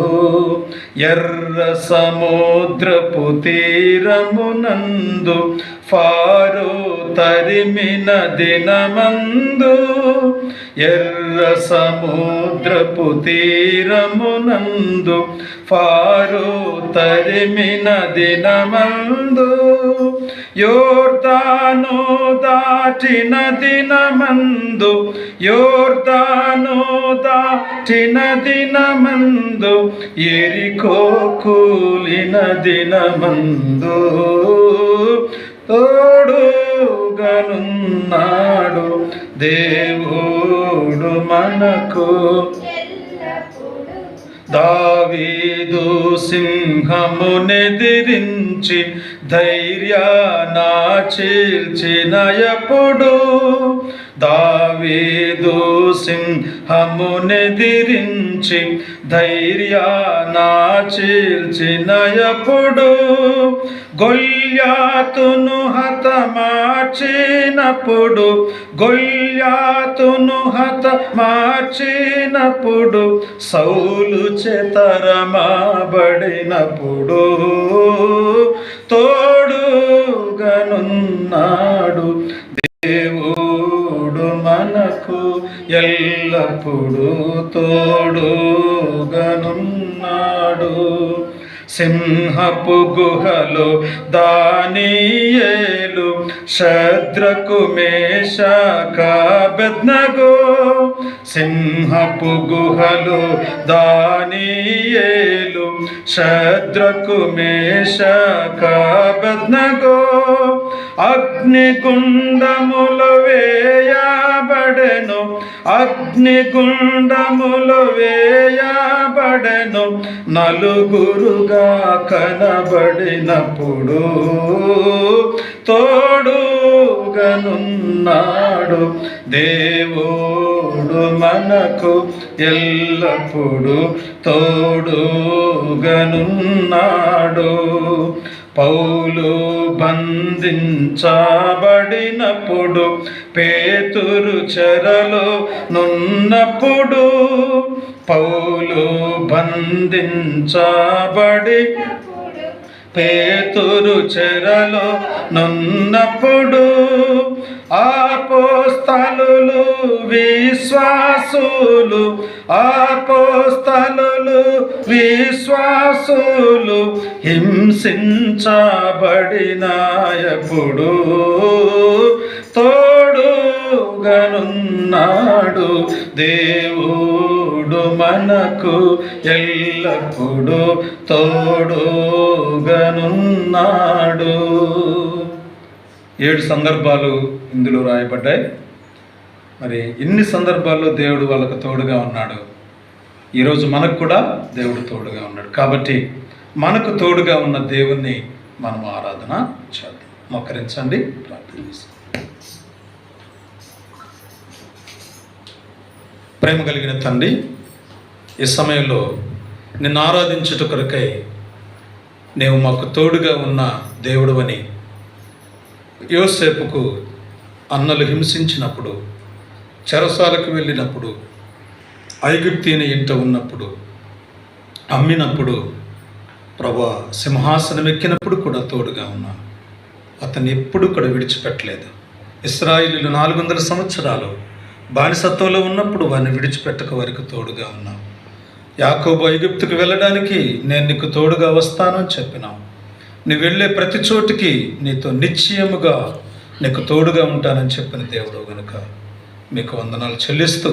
ఎర్ర సముద్రపు తీరమునందు ఫారో తరిమిన దినమందు. ఎర్ర సముద్రపు తీరమునందు ఫారో తరిమిన దినమందు. యోర్దాను దాటిన దినమందు, యోర్దాను దాటిన దినమందు. యెరికో కూలిన దినమందు. తోడుగనున్నాడు. దేవుడు మనకు. దావీదు సింహమునెదిరించి ధైర్యానా చీల్చినయప్పుడు. దావీదు సింహమునెదిరించి ధైర్యాన చీల్చినయప్పుడు, గొల్యాతును హతమార్చినప్పుడు, గొల్యాతును హతమార్చినప్పుడు, సౌలు చేతరమాబడినప్పుడు తోడుగనున్నాడు దేవుడు మనకు ఎల్లప్పుడూ తోడుగనున్నాడు. సింహపు గుహలో దానియేలు, శద్రకు మేషాకబేద్నెగో, సింహపు గుహలో దానియేలు, శద్రకు మేషాకబేద్నెగో, అగ్నిగుండములో వేయబడెను, అగ్నిగుండములో వేయబడెను, నలుగురుగా కనబడినప్పుడు తోడుగనున్నాడు దేవుడు మనకు ఎల్లప్పుడూ తోడుగనున్నాడు. పౌలు బంధించబడినప్పుడు, పేతురు చెరలో నున్నప్పుడు, పౌలు బంధించబడి పేతురు చెరలో నున్నప్పుడు, అపోస్తలులు విశ్వాసులు, అపోస్తలులు విశ్వాసులు హింసించబడినప్పుడు తోడుగనున్నాడు దేవుడు మనకు ఎల్లప్పుడూ తోడుగనున్నాడు. 7 సందర్భాలు ఇందులో రాయబడ్డాయి. మరి ఇన్ని సందర్భాల్లో దేవుడు వాళ్ళకు తోడుగా ఉన్నాడు. ఈరోజు మనకు కూడా దేవుడు తోడుగా ఉన్నాడు. కాబట్టి మనకు తోడుగా ఉన్న దేవుణ్ణి మనం ఆరాధన చేద్దాం. మోకరించండి, ప్రార్థన చేస్తాం. ప్రేమ కలిగిన తండ్రి, ఈ సమయంలో నిన్ను ఆరాధించుట కొరకై నీవు మాకు తోడుగా ఉన్న దేవుడు అని యోసేపుకు అన్నలు హింసించినప్పుడు, చెరసాలకు వెళ్ళినప్పుడు, ఐగుప్తీని ఇంట ఉన్నప్పుడు, అమ్మినప్పుడు, ప్రభా సింహాసనం ఎక్కినప్పుడు కూడా తోడుగా ఉన్నా. అతన్ని ఎప్పుడు కూడా విడిచిపెట్టలేదు. ఇశ్రాయేలీయులు 400 సంవత్సరాలు బానిసత్వంలో ఉన్నప్పుడు వారిని విడిచిపెట్టక వారికి తోడుగా ఉన్నాం. యాకోబు ఐగుప్తుకు వెళ్ళడానికి నేను నీకు తోడుగా వస్తానని చెప్పినావు. నువ్వు వెళ్ళే ప్రతి చోటికి నీతో నిశ్చయముగా నీకు తోడుగా ఉంటానని చెప్పిన దేవుడు గనుక మీకు వందనాలు చెల్లిస్తూ